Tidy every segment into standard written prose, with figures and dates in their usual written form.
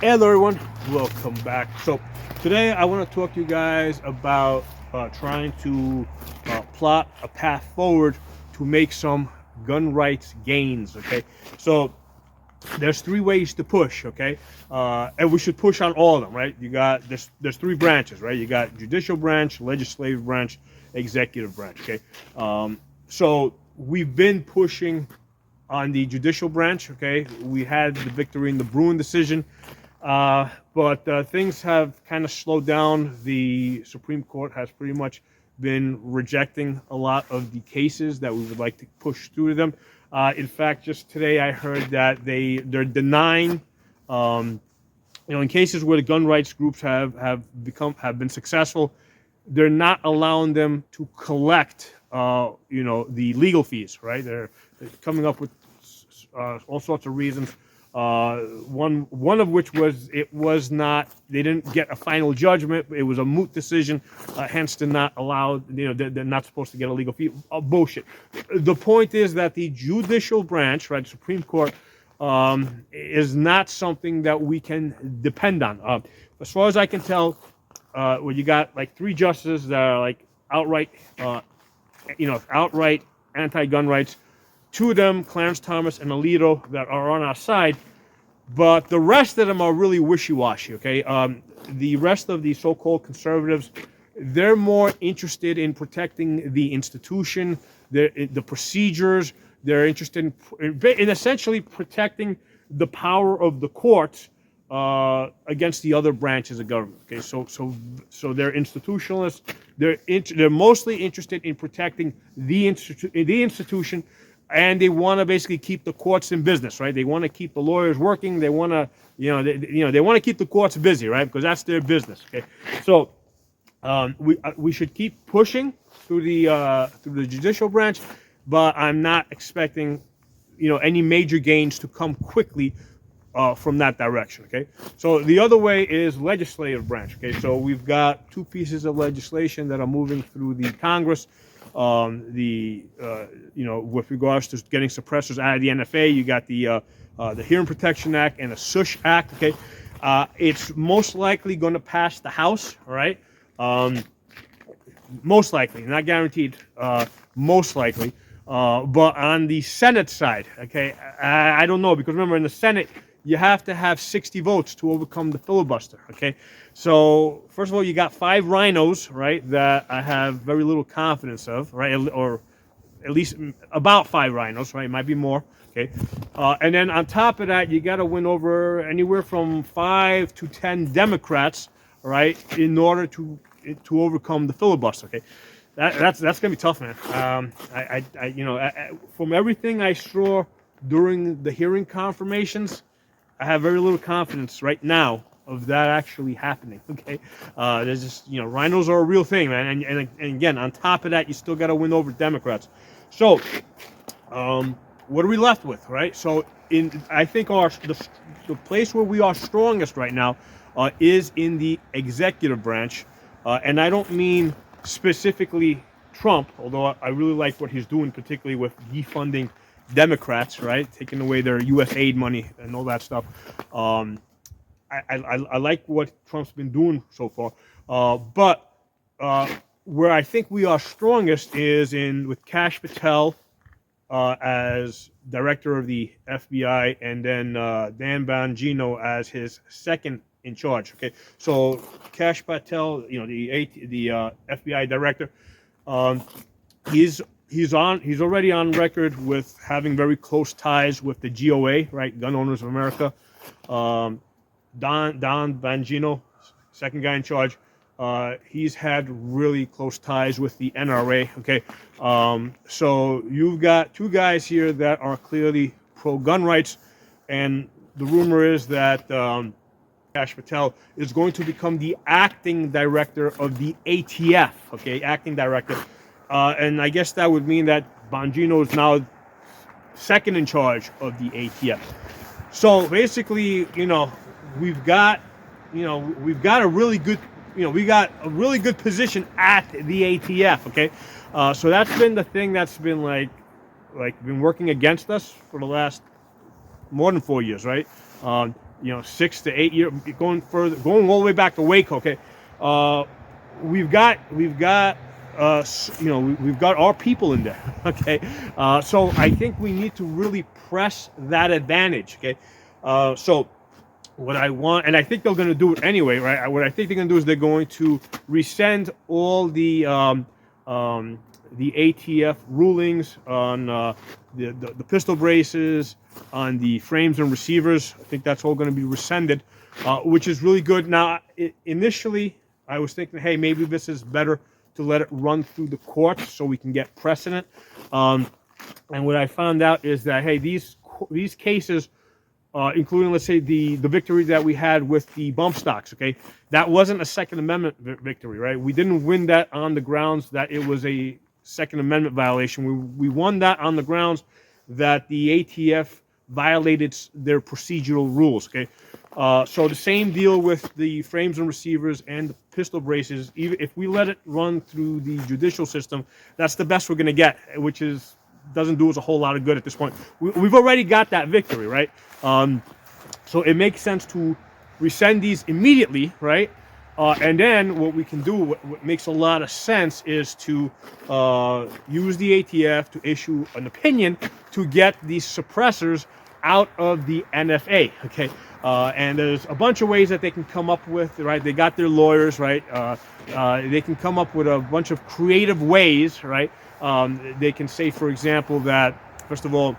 Hello everyone, welcome back. So today I want to talk to you guys about trying to plot a path forward to make some gun rights gains. Okay, so there's three ways to push. Okay, and we should push on all of them, right? You got there's three branches, right? You got judicial branch, legislative branch, executive branch. Okay, so we've been pushing on the judicial branch. Okay, we had the victory in the Bruin decision. But things have kind of slowed down. The Supreme Court has pretty much been rejecting a lot of the cases that we would like to push through to them. In fact, just today I heard that they're denying, in cases where the gun rights groups have been successful, they're not allowing them to collect, the legal fees. Right? They're coming up with all sorts of reasons. One of which was it was not, they didn't get a final judgment. It was a moot decision, hence they're not allowed. They're not supposed to get a legal fee. Bullshit. The point is that the judicial branch, right, Supreme Court, is not something that we can depend on. As far as I can tell, well, you got like three justices that are like outright, outright anti-gun rights. Two of them, Clarence Thomas and Alito, that are on our side, but the rest of them are really wishy-washy. Okay, the rest of the so-called conservatives, they're more interested in protecting the institution, the procedures. They're interested in essentially protecting the power of the courts against the other branches of government. Okay, so they're institutionalists. They're mostly interested in protecting the institution, and they want to basically keep the courts in business, right? They want to keep the lawyers working. They want to, they want to keep the courts busy, right? Because that's their business. Okay, so we should keep pushing through the judicial branch, but I'm not expecting, any major gains to come quickly from that direction. Okay, so the other way is legislative branch. Okay, so we've got two pieces of legislation that are moving through the Congress. With regards to getting suppressors out of the NFA, you got the Hearing Protection Act and the SUSH Act. Okay, it's most likely going to pass the House. All right, most likely, not guaranteed. Most likely, but on the Senate side, okay, I don't know, because remember, in the Senate you have to have 60 votes to overcome the filibuster. Okay, so first of all, you got 5 rhinos, right, that I have very little confidence of, right, or at least about 5 rhinos, right, it might be more. Okay, and then on top of that, you got to win over anywhere from 5 to 10 Democrats, right, in order to overcome the filibuster. Okay, that's gonna be tough, man. From everything I saw during the hearing confirmations, I have very little confidence right now of that actually happening. Okay, there's just, rhinos are a real thing, man, and again, on top of that, you still got to win over Democrats. So, what are we left with, right? So, I think the place where we are strongest right now is in the executive branch, and I don't mean specifically Trump, although I really like what he's doing, particularly with defunding Democrats, right, taking away their U.S. aid money and all that stuff. I like what Trump's been doing so far, but where I think we are strongest is with Kash Patel as director of the FBI, and then Dan Bongino as his second in charge. Okay, so Kash Patel, the FBI director, he's already on record with having very close ties with the GOA, right, Gun Owners of America. Don Bongino, second guy in charge, he's had really close ties with the NRA. Okay, so you've got two guys here that are clearly pro-gun rights, and the rumor is that Kash Patel is going to become the acting director of the ATF. Okay, acting director. And I guess that would mean that Bongino is now second in charge of the ATF. So basically, we've got a really good position at the ATF. Okay, so that's been the thing that's been been working against us for the last more than 4 years, right? 6 to 8 years, going all the way back to Waco. Okay, we've got we've got our people in there. Okay, so I think we need to really press that advantage. Okay, so what I want, and I think they're going to do it anyway, right? What I think they're going to do is they're going to rescind all the ATF rulings on the pistol braces, on the frames and receivers. I think that's all going to be rescinded, which is really good. Now, initially, I was thinking, hey, maybe this is better to let it run through the courts so we can get precedent. And what I found out is that, hey, these cases, including, let's say, the victory that we had with the bump stocks, okay, that wasn't a Second Amendment victory, right? We didn't win that on the grounds that it was a Second Amendment violation. We won that on the grounds that the ATF violated their procedural rules, okay? So the same deal with the frames and receivers and the pistol braces. Even if we let it run through the judicial system, that's the best we're going to get, which doesn't do us a whole lot of good at this point. We've already got that victory, right? So it makes sense to rescind these immediately, right? And then what we can do, what makes a lot of sense, is to use the ATF to issue an opinion to get these suppressors out of the NFA, okay? And there's a bunch of ways that they can come up with, right? They got their lawyers, right? They can come up with a bunch of creative ways, right? They can say, for example, that, first of all,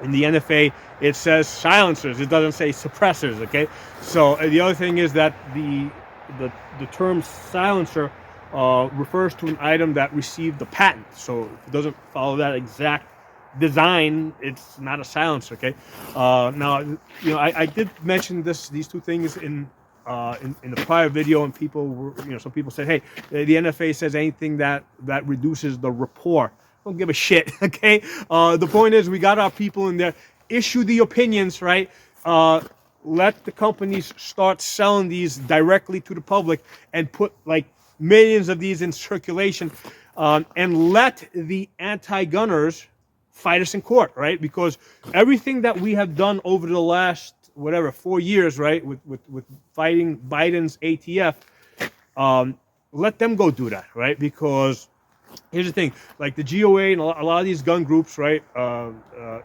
in the NFA, it says silencers. It doesn't say suppressors, okay? So the other thing is that the term silencer refers to an item that received a patent. So if it doesn't follow that exact design, it's not a silencer, okay? Now, I did mention these two things in the prior video, and people were, some people said, hey, the NFA says anything that reduces the rapport. Don't give a shit, okay? The point is, we got our people in there. Issue the opinions, right? Let the companies start selling these directly to the public and put like millions of these in circulation, and let the anti-gunners fight us in court, right? Because everything that we have done over the last 4 years, right, with fighting Biden's ATF, let them go do that, right? Because here's the thing, like the GOA and a lot of these gun groups, right,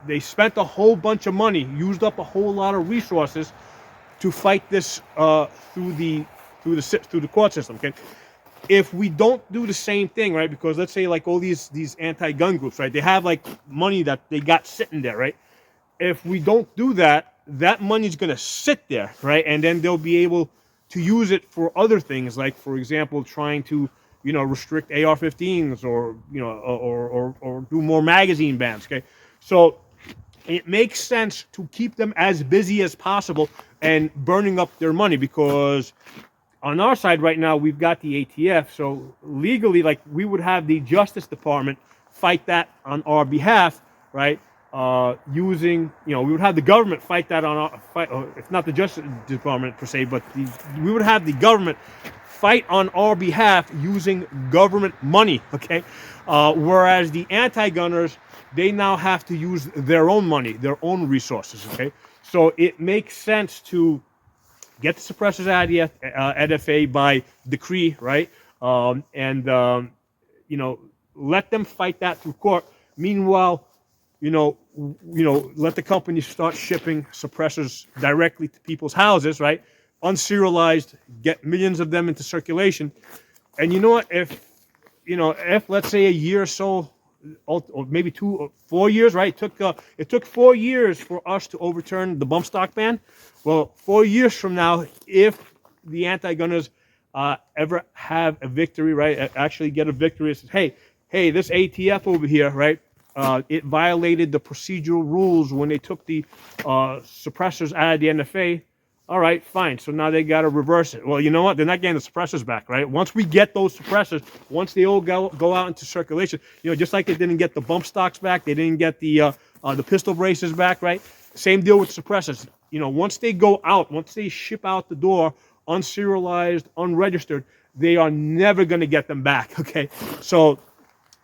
they spent a whole bunch of money, used up a whole lot of resources to fight this through the court system, okay? If we don't do the same thing, right, because let's say like all these anti-gun groups, right, they have like money that they got sitting there, right? If we don't do that, that money's going to sit there, right? And then they'll be able to use it for other things, like, for example, trying to restrict AR-15s, or or do more magazine bans. Okay, so it makes sense to keep them as busy as possible and burning up their money, because on our side right now we've got the ATF. So legally, like, we would have the Justice Department fight that on our behalf, right? Using, we would have the government fight that on our fight. If not the Justice Department per se, but we would have the government fight on our behalf using government money, okay? Whereas the anti-gunners, they now have to use their own money, their own resources, okay? So it makes sense to get the suppressors out of the NFA by decree, right? And let them fight that through court. Meanwhile, let the companies start shipping suppressors directly to people's houses, right? Unserialized, get millions of them into circulation. And you know what? If let's say a year or so, or maybe 2 or 4 years, right? It took 4 years for us to overturn the bump stock ban. Well, 4 years from now, if the anti-gunners ever have a victory, right? Actually get a victory, it says, hey, this ATF over here, right? It violated the procedural rules when they took the suppressors out of the NFA. All right, fine. So now they got to reverse it. Well, you know what? They're not getting the suppressors back, right? Once we get those suppressors, once they all go out into circulation, just like they didn't get the bump stocks back, they didn't get the pistol braces back, right? Same deal with suppressors. Once they go out, once they ship out the door, unserialized, unregistered, they are never going to get them back, okay? So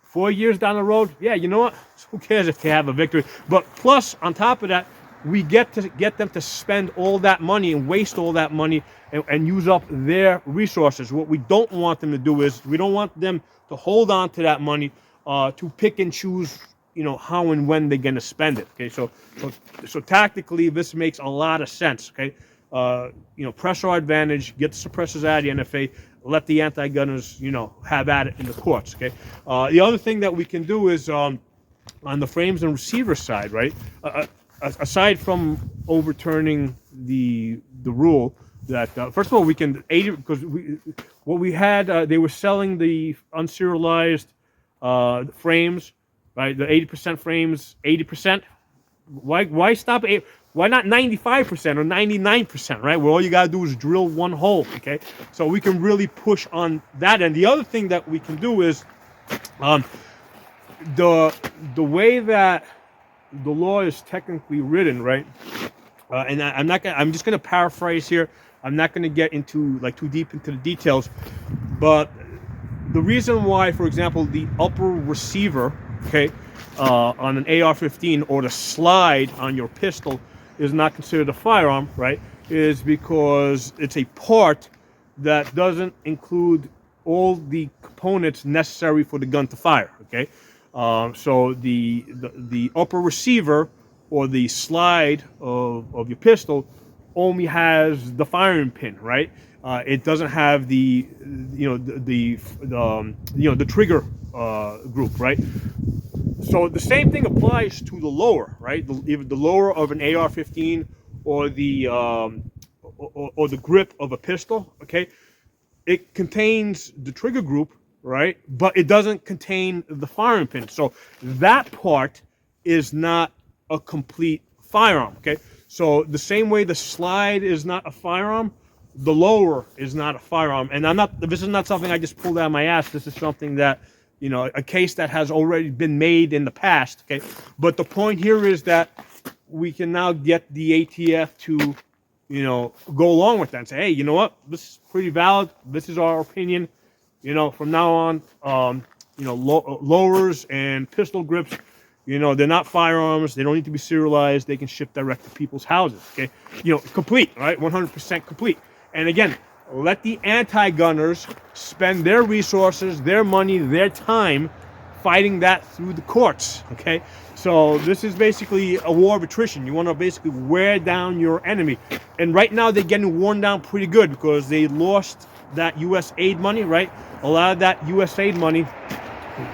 4 years down the road, yeah, you know what? Who cares if they have a victory? But plus, on top of that, we get them to spend all that money and waste all that money and use up their resources. What we don't want them to do is we don't want them to hold on to that money to pick and choose, how and when they're going to spend it. Okay, so tactically, this makes a lot of sense. Okay, press our advantage, get the suppressors out of the NFA, let the anti-gunners, have at it in the courts. Okay, the other thing that we can do is on the frames and receiver side, right? Aside from overturning the rule that first of all we can 80 because what we had they were selling the unserialized frames, right? The 80% frames, 80%. Why stop? Why not 95% or 99%, right? Where all you gotta do is drill one hole. Okay, so we can really push on that. And the other thing that we can do is the way that the law is technically written, right? And I'm just gonna paraphrase here. I'm not gonna get into too deep into the details, but the reason why, for example, the upper receiver, okay, on an AR-15 or the slide on your pistol is not considered a firearm, right? Is because it's a part that doesn't include all the components necessary for the gun to fire. Okay. So the upper receiver or the slide of your pistol only has the firing pin, right? It doesn't have the trigger group, right? So the same thing applies to the lower, right? Even the lower of an AR-15 or the grip of a pistol, okay? It contains the trigger group, right? But it doesn't contain the firing pin. So that part is not a complete firearm, okay? So the same way the slide is not a firearm, the lower is not a firearm. And this is not something I just pulled out of my ass. This is something that, a case that has already been made in the past, okay? But the point here is that we can now get the ATF to, go along with that and say, hey, you know what? This is pretty valid. This is our opinion. From now on, lowers and pistol grips, they're not firearms. They don't need to be serialized. They can ship direct to people's houses, okay? Complete, right? 100% complete. And again, let the anti-gunners spend their resources, their money, their time fighting that through the courts, okay? So this is basically a war of attrition. You want to basically wear down your enemy. And right now they're getting worn down pretty good because they lost that U.S. aid money, right? A lot of that U.S. aid money,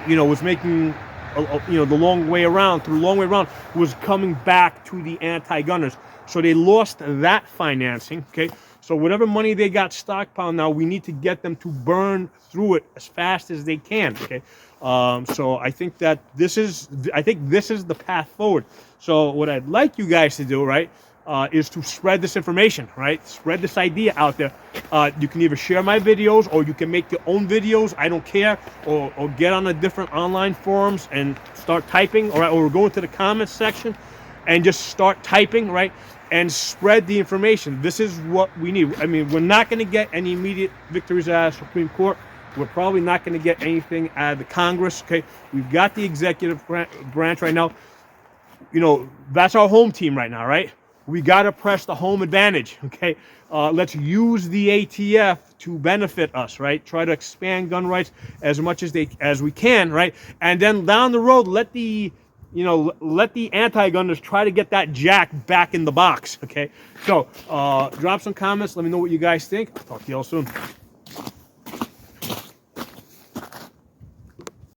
was making, the long way around, was coming back to the anti-gunners. So they lost that financing, okay? So whatever money they got stockpiled now, we need to get them to burn through it as fast as they can, okay? So I think that this is the path forward. So what I'd like you guys to do, right, is to spread this information, right? Spread this idea out there. You can either share my videos or you can make your own videos. I don't care. Or get on the different online forums and start typing, or go into the comments section and just start typing, right? And spread the information. This is what we need. I mean, we're not going to get any immediate victories out of the Supreme Court. We're probably not going to get anything out of the Congress, okay? We've got the executive branch right now. That's our home team right now, right? We got to press the home advantage, okay? Let's use the ATF to benefit us, right? Try to expand gun rights as much as we can, right? And then down the road, let the anti-gunners try to get that jack back in the box, okay? So drop some comments. Let me know what you guys think. I'll talk to you all soon.